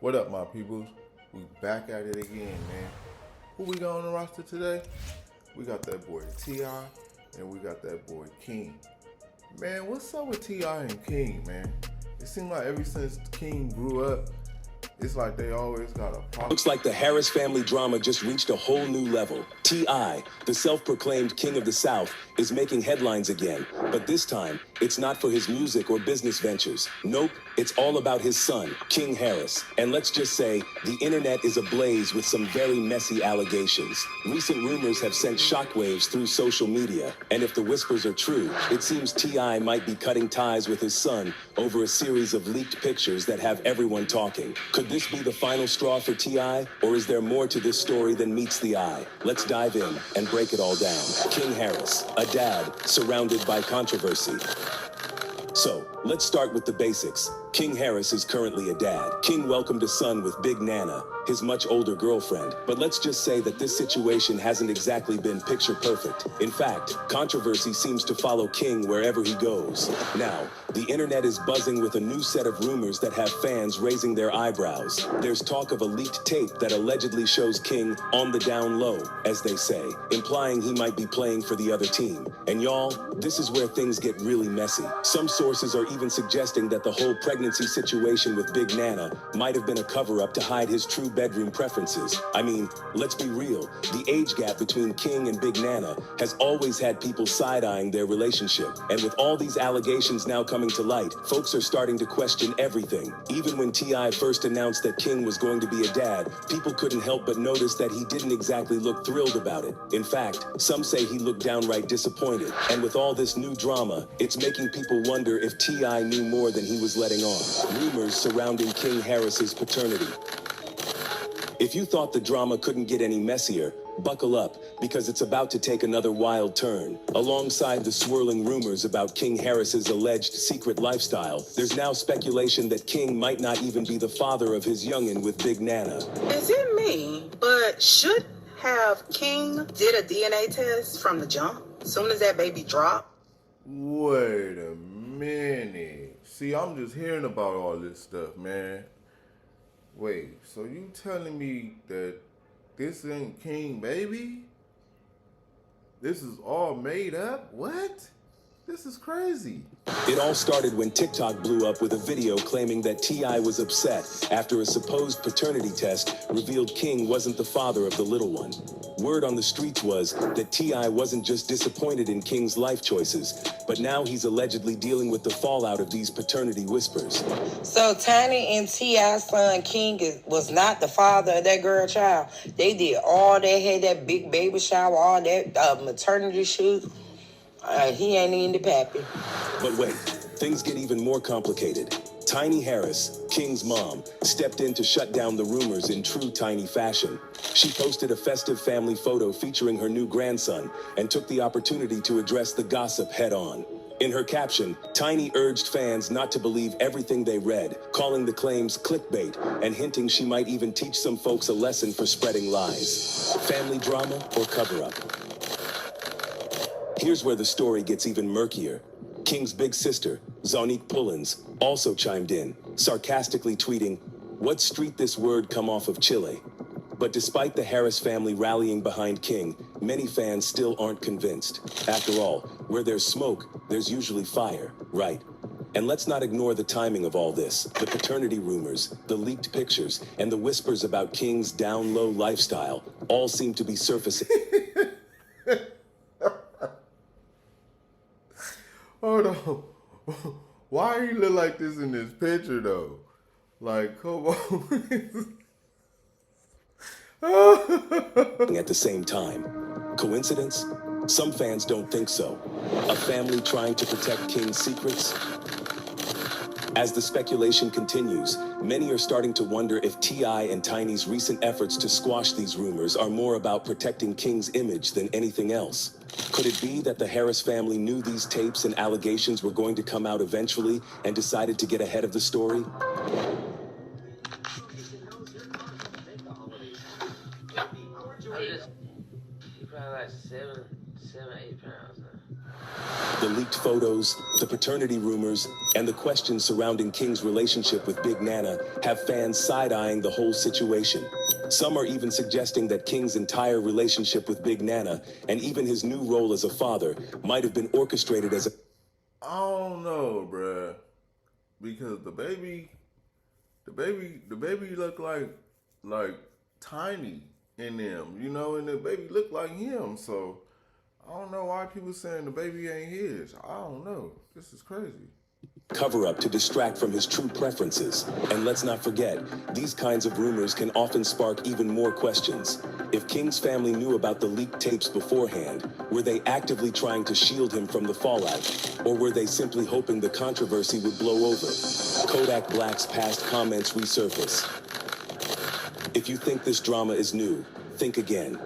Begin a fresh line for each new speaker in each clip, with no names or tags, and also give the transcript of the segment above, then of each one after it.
What up, my peoples? We back at it again, man. Who we got on the roster today? We got that boy T.I. and we got that boy King. Man, what's up with T.I. and King, man? It seems like ever since King grew up, it's like they always got a problem.
Looks like the Harris family drama just reached a whole new level. T.I., the self-proclaimed king of the South, is making headlines again. But this time, it's not for his music or business ventures. Nope, it's all about his son, King Harris. And let's just say, the internet is ablaze with some very messy allegations. Recent rumors have sent shockwaves through social media. And if the whispers are true, it seems T.I. might be cutting ties with his son over a series of leaked pictures that have everyone talking. Could this be the final straw for T.I., or is there more to this story than meets the eye? Let's dive in and break it all down. King Harris, a dad surrounded by controversy. So, let's start with the basics. King Harris is currently a dad. King welcomed a son with Big Nana, his much older girlfriend. But let's just say that this situation hasn't exactly been picture perfect. In fact, controversy seems to follow King wherever he goes. Now, the internet is buzzing with a new set of rumors that have fans raising their eyebrows. There's talk of a leaked tape that allegedly shows King on the down low, as they say, implying he might be playing for the other team. And y'all, this is where things get really messy. Some sources are even suggesting that the whole pregnancy situation with Big Nana might have been a cover-up to hide his true bedroom preferences. I mean, let's be real, the age gap between King and Big Nana has always had people side-eyeing their relationship. And with all these allegations now coming to light, folks are starting to question everything. Even when T.I. first announced that King was going to be a dad, people couldn't help but notice that he didn't exactly look thrilled about it. In fact, some say he looked downright disappointed. And with all this new drama, it's making people wonder if T.I. knew more than he was letting on. Rumors surrounding King Harris's paternity. If you thought the drama couldn't get any messier, buckle up, because it's about to take another wild turn. Alongside the swirling rumors about King Harris's alleged secret lifestyle, there's now speculation that King might not even be the father of his youngin' with Big Nana.
Is it me? But should have King did a DNA test from the jump? Soon as that baby dropped?
Wait a minute. See, I'm just hearing about all this stuff, man. Wait, so you telling me that this ain't King baby? This is all made up? What? This is crazy.
It all started when TikTok blew up with a video claiming that T.I. was upset after a supposed paternity test revealed King wasn't the father of the little one. Word on the streets was that T.I. wasn't just disappointed in King's life choices, but now he's allegedly dealing with the fallout of these paternity whispers.
So Tiny and T.I.'s son King was not the father of that girl child. They did all that, had that big baby shower, all that maternity shoot. He ain't even the pappy.
But wait, things get even more complicated. Tiny Harris, King's mom, stepped in to shut down the rumors in true Tiny fashion. She posted a festive family photo featuring her new grandson and took the opportunity to address the gossip head-on. In her caption, Tiny urged fans not to believe everything they read, calling the claims clickbait and hinting she might even teach some folks a lesson for spreading lies. Family drama or cover-up? Here's where the story gets even murkier. King's big sister, Zonique Pullins, also chimed in, sarcastically tweeting, "What street this word come off of Chile?" But despite the Harris family rallying behind King, many fans still aren't convinced. After all, where there's smoke, there's usually fire, right? And let's not ignore the timing of all this. The paternity rumors, the leaked pictures, and the whispers about King's down-low lifestyle all seem to be surfacing.
Hold on. Why you look like this in this picture though? Like, come on.
At the same time. Coincidence? Some fans don't think so. A family trying to protect King's secrets? As the speculation continues, many are starting to wonder if T.I. and Tiny's recent efforts to squash these rumors are more about protecting King's image than anything else. Could it be that the Harris family knew these tapes and allegations were going to come out eventually and decided to get ahead of the story?
Probably like 7, 8 pounds now.
The leaked photos, the paternity rumors, and the questions surrounding King's relationship with Big Nana have fans side-eyeing the whole situation. Some are even suggesting that King's entire relationship with Big Nana, and even his new role as a father, might have been orchestrated as a...
I don't know, bruh, because the baby look like tiny in them, you know, and the baby look like him. So I don't know why people saying the baby ain't his. I don't know. This is crazy.
cover-up to distract from his true preferences. And let's not forget, these kinds of rumors can often spark even more questions. If King's family knew about the leaked tapes beforehand, were they actively trying to shield him from the fallout? Or were they simply hoping the controversy would blow over? Kodak Black's past comments resurface. If you think this drama is new, think again.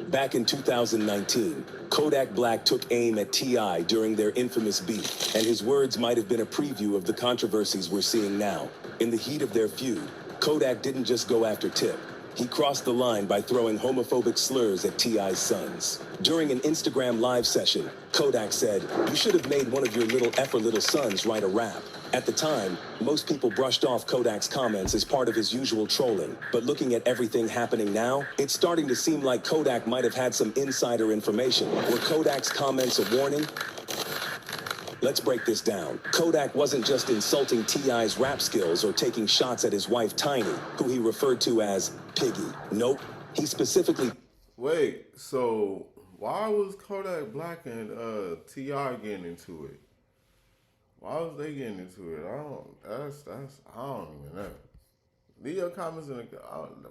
Back in 2019, Kodak Black took aim at T.I. during their infamous beef, and his words might have been a preview of the controversies we're seeing now. In the heat of their feud, Kodak didn't just go after Tip. He crossed the line by throwing homophobic slurs at T.I.'s sons. During an Instagram live session, Kodak said, "You should have made one of your little sons write a rap." At the time, most people brushed off Kodak's comments as part of his usual trolling. But looking at everything happening now, it's starting to seem like Kodak might have had some insider information. Were Kodak's comments a warning? Let's break this down. Kodak wasn't just insulting T.I.'s rap skills or taking shots at his wife Tiny, who he referred to as Piggy. Nope. He specifically...
Wait, so why was Kodak Black and T.I. getting into it? Why was they getting into it? I don't even know. Leave your comments in the,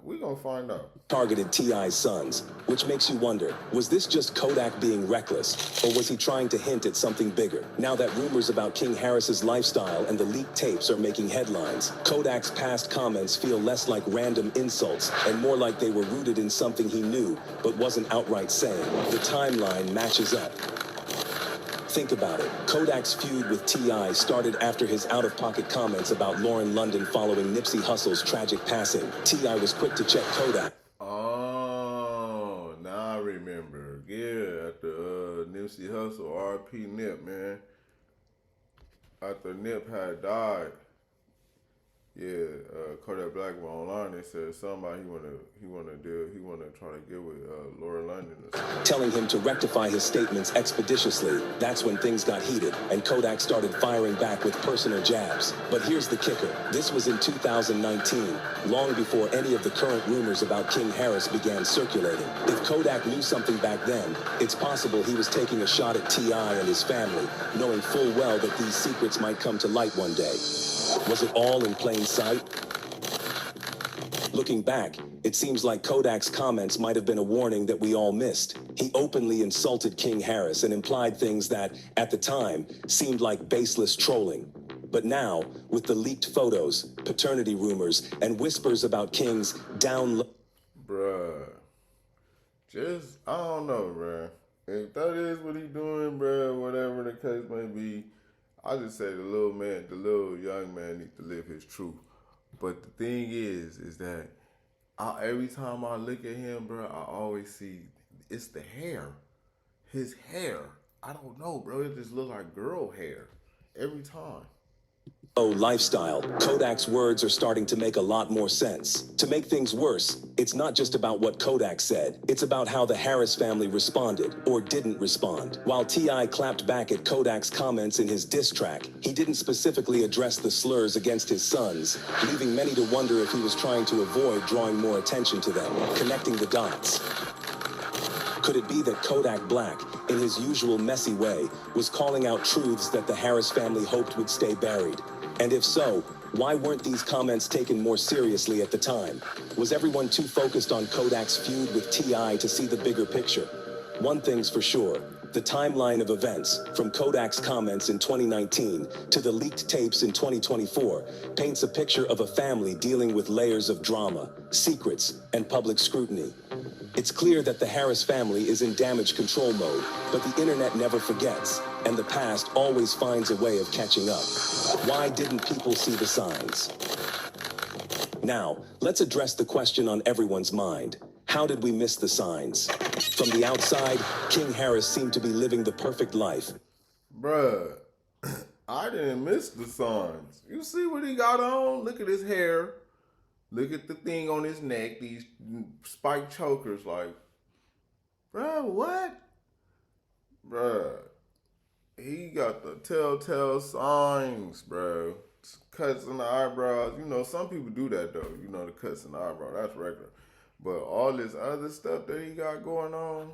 we're gonna find out.
Targeted T.I.'s sons, which makes you wonder, was this just Kodak being reckless, or was he trying to hint at something bigger? Now that rumors about King Harris's lifestyle and the leaked tapes are making headlines, Kodak's past comments feel less like random insults and more like they were rooted in something he knew but wasn't outright saying. The timeline matches up. Think about it. Kodak's feud with T.I. started after his out-of-pocket comments about Lauren London following Nipsey Hussle's tragic passing. T.I. was quick to check Kodak.
Oh, now I remember. Yeah, after Nipsey Hussle, R.P. Nip, man. After Nip had died, Kodak Black went online and said somebody he wanna try to get with Laura London or something.
Telling him to rectify his statements expeditiously. That's when things got heated, and Kodak started firing back with personal jabs. But here's the kicker. This was in 2019, long before any of the current rumors about King Harris began circulating. If Kodak knew something back then, it's possible he was taking a shot at T.I. and his family, knowing full well that these secrets might come to light one day. Was it all in plain sight? Looking back, it seems like Kodak's comments might have been a warning that we all missed. He openly insulted King Harris and implied things that, at the time, seemed like baseless trolling. But now, with the leaked photos, paternity rumors, and whispers about King's down...
Bruh. I don't know, bruh. If that is what he doing, bruh, whatever the case may be, I just say the little young man needs to live his truth. But the thing is that every time I look at him, bro, I always see it's the hair. His hair. I don't know, bro. It just looks like girl hair every time.
Lifestyle, Kodak's words are starting to make a lot more sense. To make things worse, it's not just about what Kodak said. It's about how the Harris family responded, or didn't respond. While T.I. clapped back at Kodak's comments in his diss track, he didn't specifically address the slurs against his sons, leaving many to wonder if he was trying to avoid drawing more attention to them, connecting the dots. Could it be that Kodak Black, in his usual messy way, was calling out truths that the Harris family hoped would stay buried? And if so, why weren't these comments taken more seriously at the time? Was everyone too focused on Kodak's feud with T.I. to see the bigger picture? One thing's for sure, the timeline of events, from Kodak's comments in 2019 to the leaked tapes in 2024, paints a picture of a family dealing with layers of drama, secrets, and public scrutiny. It's clear that the Harris family is in damage control mode, but the internet never forgets, and the past always finds a way of catching up. Why didn't people see the signs? Now, let's address the question on everyone's mind. How did we miss the signs? From the outside, King Harris seemed to be living the perfect life.
bruh, I didn't miss the signs. You see what he got on? Look at his hair. Look at the thing on his neck, these spike chokers. Like, bruh, what? Bruh, he got the telltale signs, bruh. Cuts in the eyebrows. You know, some people do that, though. You know, the cuts in the eyebrow. That's regular. But all this other stuff that he got going on,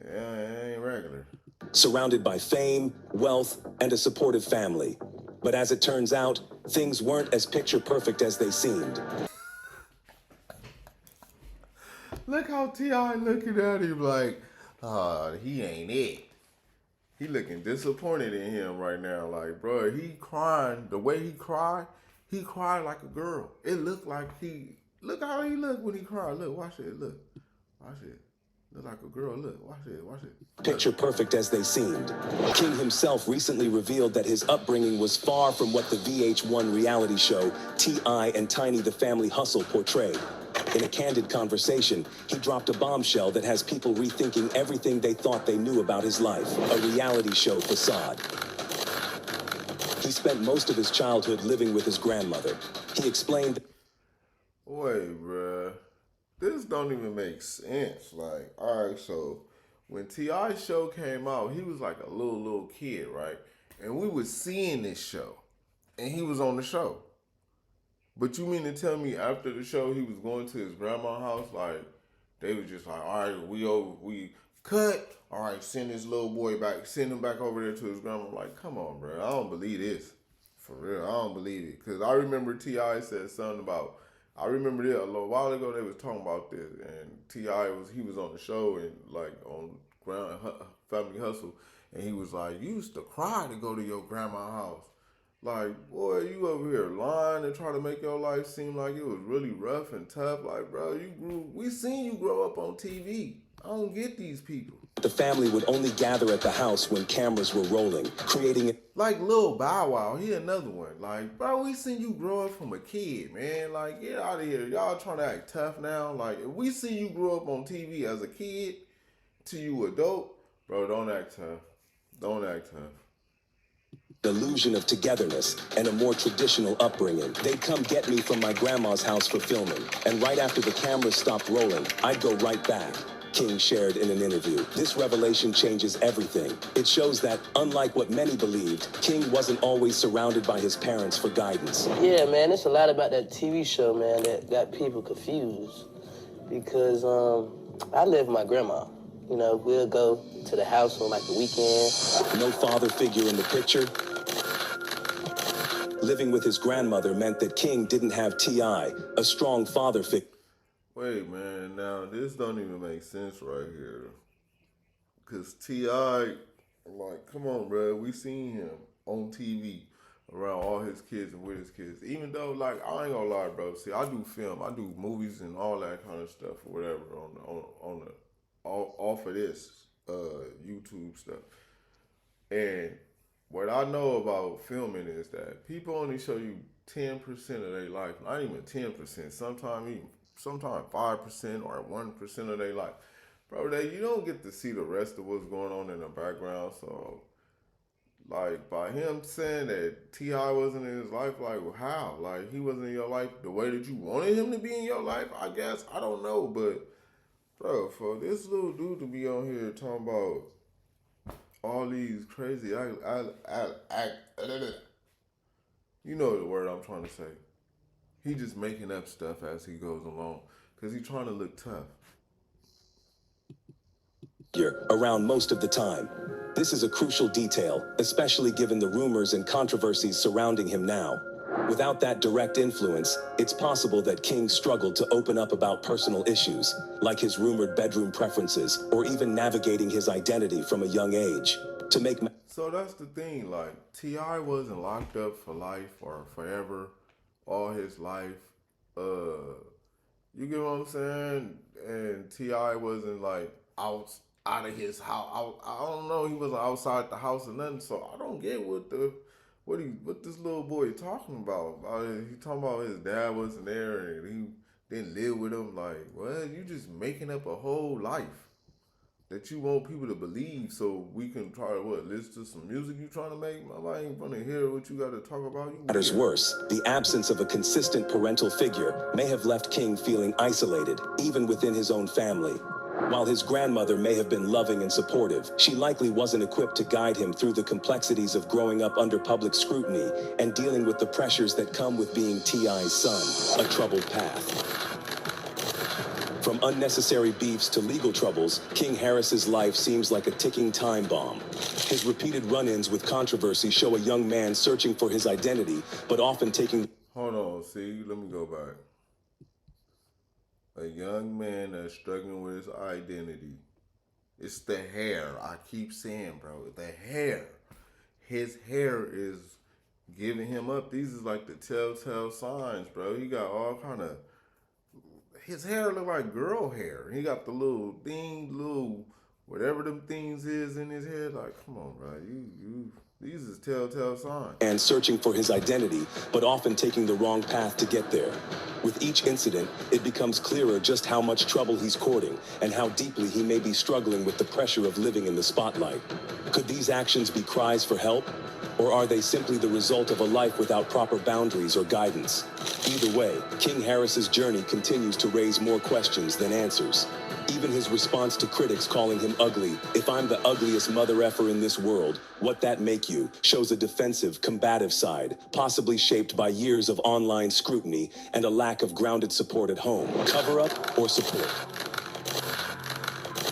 yeah, it ain't regular.
Surrounded by fame, wealth, and a supportive family. But as it turns out, things weren't as picture perfect as they seemed.
Look how T.I. looking at him like, he ain't it. He looking disappointed in him right now. Like, bro, he crying. The way he cried like a girl. It looked like look how he looked when he cried. Look, watch it, look. Watch it. Look like a girl, look, watch it.
Picture perfect as they seemed. King himself recently revealed that his upbringing was far from what the VH1 reality show T.I. and Tiny the Family Hustle portrayed. In a candid conversation, he dropped a bombshell that has people rethinking everything they thought they knew about his life, a reality show facade. He spent most of his childhood living with his grandmother. He explained,
Wait, bruh. This don't even make sense. Like, all right, so when T.I.'s show came out, he was like a little kid, right? And we was seeing this show, and he was on the show. But you mean to tell me after the show he was going to his grandma's house? Like, they was just like, all right, we cut. All right, send this little boy back, send him back over there to his grandma. I'm like, come on, bro. I don't believe this. For real, I don't believe it. Because I remember T.I. said something about, I remember this a little while ago they was talking about this. And T.I. he was on the show and like on Family Hustle. And he was like, you used to cry to go to your grandma's house. Like, boy, you over here lying and try to make your life seem like it was really rough and tough. Like, bro, we seen you grow up on TV. I don't get these people.
the family would only gather at the house when cameras were rolling, creating it.
Like Lil Bow Wow, he another one. Like, bro, we seen you grow up from a kid, man. Like, get out of here. Y'all trying to act tough now. Like, if we see you grow up on TV as a kid to you adult, bro, don't act tough. Don't act tough.
Illusion of togetherness and a more traditional upbringing. They'd come get me from my grandma's house for filming, and right after the cameras stopped rolling, I'd go right back. King shared in an interview. This revelation changes everything. It shows that, unlike what many believed, King wasn't always surrounded by his parents for guidance.
Yeah, man, it's a lot about that TV show, man, that got people confused. Because I live with my grandma. You know, we'll go to the house on like the weekend.
No father figure in the picture. Living with his grandmother meant that King didn't have T.I., a strong father figure.
Wait, man, now this don't even make sense right here. Cause T.I., like, come on, bro, we seen him on TV around all his kids and with his kids. Even though, like, I ain't gonna lie, bro. See, I do film, I do movies and all that kind of stuff or whatever off of this YouTube stuff. And what I know about filming is that people only show you 10% of their life, not even 10%, sometimes 5% or 1% of their life. Bro, you don't get to see the rest of what's going on in the background. So, like, by him saying that T.I. wasn't in his life, like, well, how? Like, he wasn't in your life the way that you wanted him to be in your life, I guess. I don't know, but, bro, for this little dude to be on here talking about all these crazy you know the word I'm trying to say. He just making up stuff as he goes along because he's trying to look tough.
Around most of the time. This is a crucial detail, especially given the rumors and controversies surrounding him now. Without that direct influence, it's possible that King struggled to open up about personal issues, like his rumored bedroom preferences, or even navigating his identity from a young age.
So that's the thing, like, T.I. wasn't locked up for life or forever, all his life. You get what I'm saying? And T.I. wasn't, like, out of his house. I don't know, he wasn't outside the house or nothing, so I don't get what this little boy talking about. He talking about his dad wasn't there and he didn't live with him. Like, what? You just making up a whole life that you want people to believe so we can try to listen to some music you trying to make? I ain't gonna hear what you got to talk about.
Matters worse, the absence of a consistent parental figure may have left King feeling isolated, even within his own family. While his grandmother may have been loving and supportive, she likely wasn't equipped to guide him through the complexities of growing up under public scrutiny and dealing with the pressures that come with being T.I.'s son, a troubled path. From unnecessary beefs to legal troubles, King Harris's life seems like a ticking time bomb. His repeated run-ins with controversy show a young man searching for his identity, but often taking...
Hold on, see, let me go back. A young man that's struggling with his identity. It's the hair. I keep saying, bro, the hair. His hair is giving him up. These is like the telltale signs, bro. He got all kind of... His hair look like girl hair. He got the little thing, little whatever them things is in his head. Like, come on, bro. These is telltale signs.
And searching for his identity, but often taking the wrong path to get there. With each incident, it becomes clearer just how much trouble he's courting and how deeply he may be struggling with the pressure of living in the spotlight. Could these actions be cries for help? Or are they simply the result of a life without proper boundaries or guidance? Either way, King Harris's journey continues to raise more questions than answers. Even his response to critics calling him ugly, "If I'm the ugliest mother effer in this world, what that make you?" shows a defensive, combative side, possibly shaped by years of online scrutiny and a lack of grounded support at home. Cover up or support?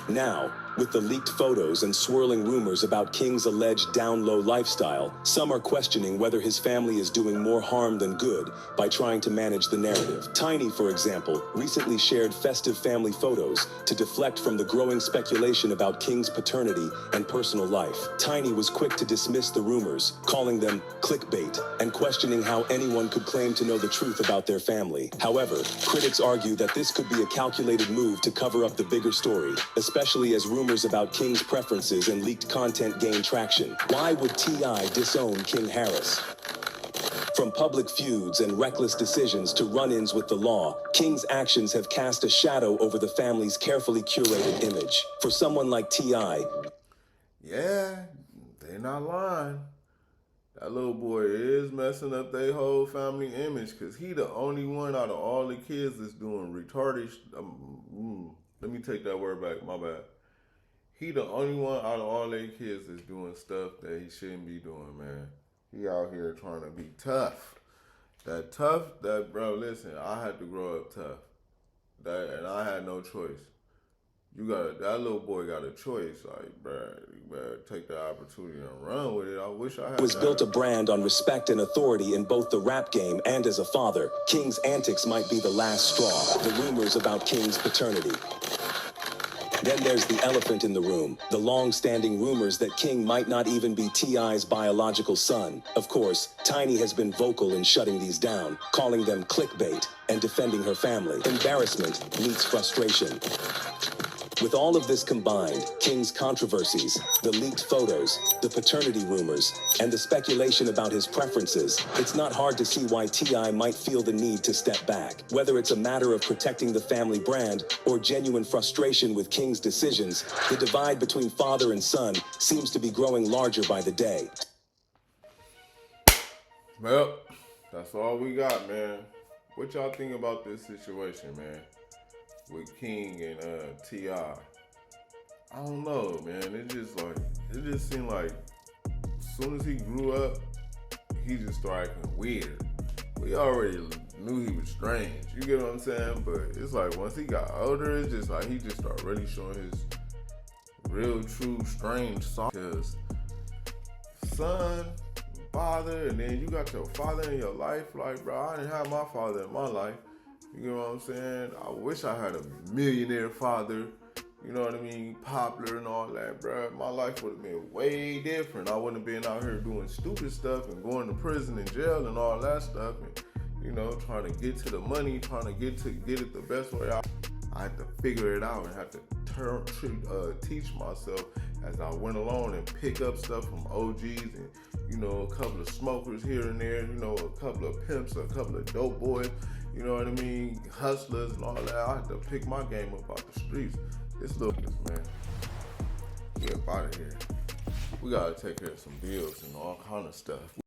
Now, with the leaked photos and swirling rumors about King's alleged down-low lifestyle, some are questioning whether his family is doing more harm than good by trying to manage the narrative. Tiny, for example, recently shared festive family photos to deflect from the growing speculation about King's paternity and personal life. Tiny was quick to dismiss the rumors, calling them clickbait, and questioning how anyone could claim to know the truth about their family. However, critics argue that this could be a calculated move to cover up the bigger story, especially as rumors about King's preferences and leaked content gain traction. Why would T.I. disown King Harris? From public feuds and reckless decisions to run-ins with the law, King's actions have cast a shadow over the family's carefully curated image. For someone like T.I.,
yeah, they not lying. That little boy is messing up their whole family image because he the only one out of all the kids that's doing retarded. Let me take that word back, my bad. He the only one out of all their kids that's doing stuff that he shouldn't be doing, man. He out here trying to be tough. Bro, listen, I had to grow up tough. And I had no choice. That little boy got a choice. Like, bro, you better take the opportunity and run with it. I wish I had
was built a brand on respect and authority in both the rap game and as a father. King's antics might be the last straw, the rumors about King's paternity. Then there's the elephant in the room, the long-standing rumors that King might not even be T.I.'s biological son. Of course, Tiny has been vocal in shutting these down, calling them clickbait and defending her family. Embarrassment meets frustration. With all of this combined, King's controversies, the leaked photos, the paternity rumors, and the speculation about his preferences, it's not hard to see why T.I. might feel the need to step back. Whether it's a matter of protecting the family brand or genuine frustration with King's decisions, the divide between father and son seems to be growing larger by the day.
Well, that's all we got, man. What y'all think about this situation, man? With King and T.I. I don't know, man. It just seemed like as soon as he grew up, he just started acting weird. We already knew he was strange. You get what I'm saying? But it's like once he got older, it's just like he just started really showing his real, true, strange side. Because son, father, and then you got your father in your life. Like, bro, I didn't have my father in my life. You know what I'm saying? I wish I had a millionaire father, you know what I mean, popular and all that, bro. My life would have been way different. I wouldn't have been out here doing stupid stuff and going to prison and jail and all that stuff and, you know, trying to get to the money, trying to get it the best way out. I had to figure it out and had to teach myself as I went along and pick up stuff from OGs and, you know, a couple of smokers here and there, you know, a couple of pimps, a couple of dope boys. You know what I mean? Hustlers and all that. I had to pick my game up out the streets. It's little, man. get up out of here. We gotta take care of some bills and all kind of stuff.